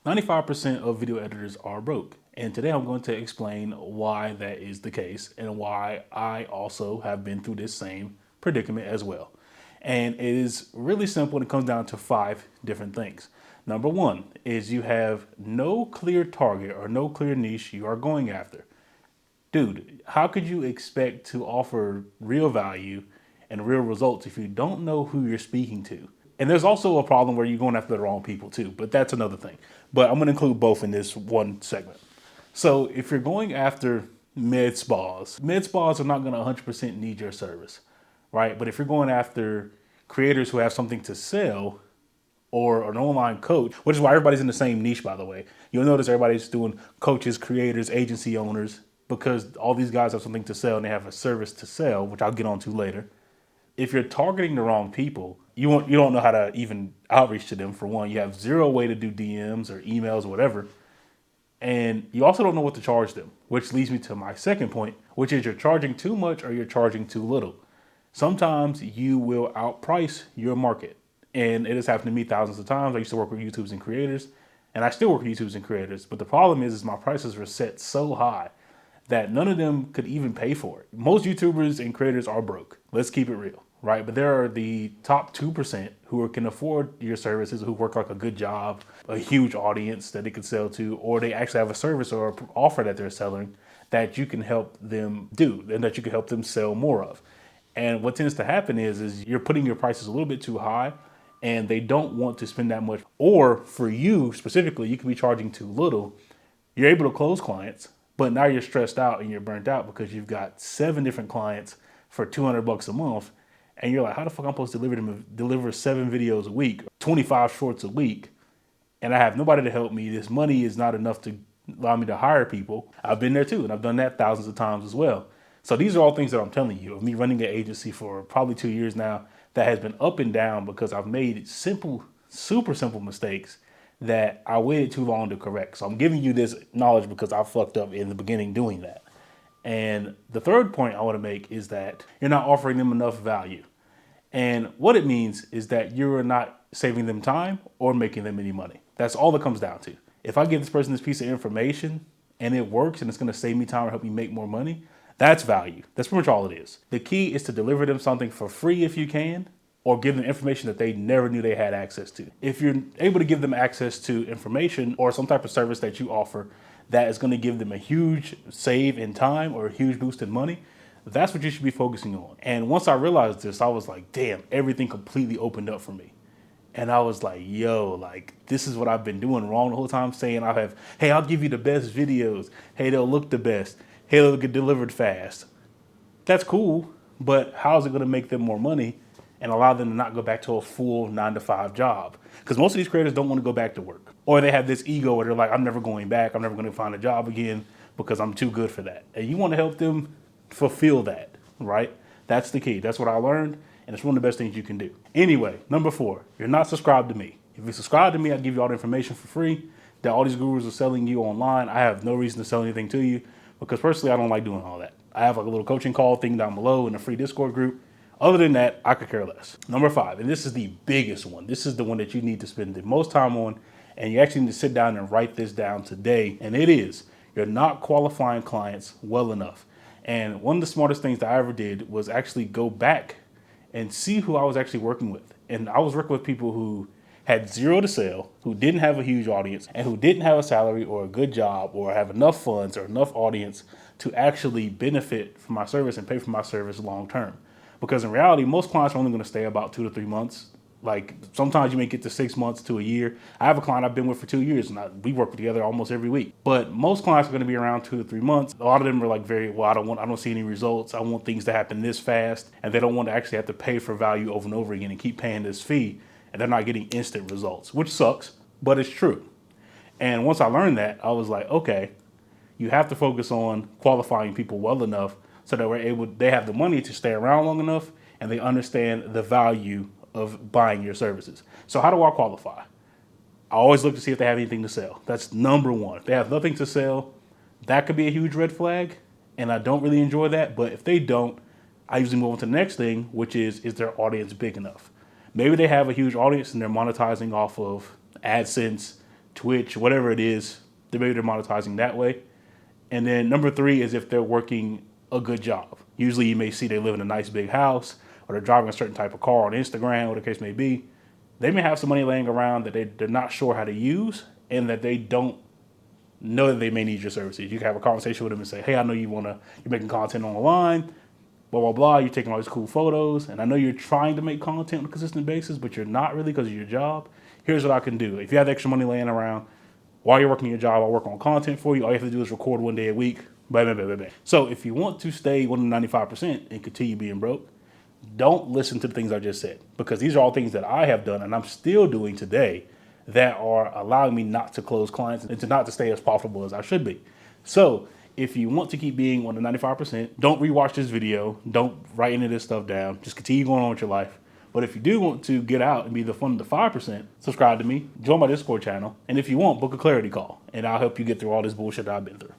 95% of video editors are broke. And today I'm going to explain why that is the case and why I also have been through this same predicament as well. And it is really simple and it comes down to 5 different things. Number one is you have no clear target or no clear niche you are going after. Dude, how could you expect to offer real value and real results if you don't know who you're speaking to? And there's also a problem where you're going after the wrong people too, but that's another thing. But I'm going to include both in this one segment. So if you're going after med spas are not going to 100% need your service, right? But if you're going after creators who have something to sell or an online coach, which is why everybody's in the same niche, by the way. You'll notice everybody's doing coaches, creators, agency owners, because all these guys have something to sell and they have a service to sell, which I'll get onto later. If you're targeting the wrong people, you don't know how to even outreach to them. For one, you have zero way to do DMs or emails or whatever, and you also don't know what to charge them, which leads me to my second point, which is you're charging too much or you're charging too little. Sometimes you will outprice your market. And it has happened to me thousands of times. I used to work with YouTubers and creators, and I still work with YouTubers and creators. But the problem is my prices were set so high that none of them could even pay for it. Most YouTubers and creators are broke. Let's keep it real, right? But there are the top 2% who can afford your services, who work like a good job, a huge audience that they could sell to, or they actually have a service or an offer that they're selling that you can help them do and that you can help them sell more of. And what tends to happen is you're putting your prices a little bit too high and they don't want to spend that much. Or for you specifically, you could be charging too little. You're able to close clients, but now you're stressed out and you're burnt out because you've got 7 different clients for $200 a month. And you're like, how the fuck am I supposed to deliver 7 videos a week, 25 shorts a week, and I have nobody to help me. This money is not enough to allow me to hire people. I've been there too, and I've done that thousands of times as well. So these are all things that I'm telling you of me running an agency for probably 2 years now that has been up and down because I've made simple, super simple mistakes that I waited too long to correct. So I'm giving you this knowledge because I fucked up in the beginning doing that. And the third point I want to make is that you're not offering them enough value. And what it means is that you're not saving them time or making them any money. That's all it comes down to. If I give this person this piece of information and it works and it's going to save me time or help me make more money, that's value. That's pretty much all it is. The key is to deliver them something for free if you can, or give them information that they never knew they had access to. If you're able to give them access to information or some type of service that you offer that is going to give them a huge save in time or a huge boost in money, that's what you should be focusing on. And once I realized this, I was like, damn, everything completely opened up for me. And I was like, yo, like, this is what I've been doing wrong the whole time, saying hey, I'll give you the best videos. Hey, they'll look the best. Hey, they'll get delivered fast. That's cool, but how is it going to make them more money and allow them to not go back to a full 9-to-5 job? Because most of these creators don't want to go back to work. Or they have this ego where they're like, I'm never going back. I'm never going to find a job again because I'm too good for that. And you want to help them fulfill that, right? That's the key. That's what I learned. And it's one of the best things you can do. Anyway, number 4, you're not subscribed to me. If you subscribe to me, I give you all the information for free that all these gurus are selling you online. I have no reason to sell anything to you because personally, I don't like doing all that. I have like a little coaching call thing down below in a free Discord group. Other than that, I could care less. Number 5, and this is the biggest one. This is the one that you need to spend the most time on, and you actually need to sit down and write this down today. And it is, you're not qualifying clients well enough. And one of the smartest things that I ever did was actually go back and see who I was actually working with. And I was working with people who had zero to sell, who didn't have a huge audience, and who didn't have a salary or a good job or have enough funds or enough audience to actually benefit from my service and pay for my service long term. Because in reality, most clients are only going to stay about 2 to 3 months. Like sometimes you may get to 6 months to a year. I have a client I've been with for 2 years and we work together almost every week. But most clients are going to be around 2 to 3 months. A lot of them are like I don't see any results. I want things to happen this fast. And they don't want to actually have to pay for value over and over again and keep paying this fee. And they're not getting instant results, which sucks, but it's true. And once I learned that, I was like, okay, you have to focus on qualifying people well enough so that they have the money to stay around long enough and they understand the value of buying your services. So how do I qualify? I always look to see if they have anything to sell. That's number 1. If they have nothing to sell, that could be a huge red flag, and I don't really enjoy that. But if they don't, I usually move on to the next thing, which is their audience big enough? Maybe they have a huge audience and they're monetizing off of AdSense, Twitch, whatever it is, maybe they're monetizing that way. And then number 3 is if they're working a good job. Usually you may see they live in a nice big house, or they're driving a certain type of car on Instagram, whatever the case may be. They may have some money laying around that they're not sure how to use, and that they don't know that they may need your services. You can have a conversation with them and say, hey, I know you're making content online, blah, blah, blah. You're taking all these cool photos, and I know you're trying to make content on a consistent basis, but you're not really because of your job. Here's what I can do. If you have extra money laying around, while you're working your job, I'll work on content for you. All you have to do is record 1 day a week. Blah, blah, blah, blah, blah. So if you want to stay within 95% and continue being broke, don't listen to the things I just said, because these are all things that I have done and I'm still doing today that are allowing me not to close clients and not to stay as profitable as I should be. So if you want to keep being on the 95%, don't rewatch this video. Don't write any of this stuff down. Just continue going on with your life. But if you do want to get out and be the one of the 5%, subscribe to me, join my Discord channel, and if you want, book a clarity call, and I'll help you get through all this bullshit that I've been through.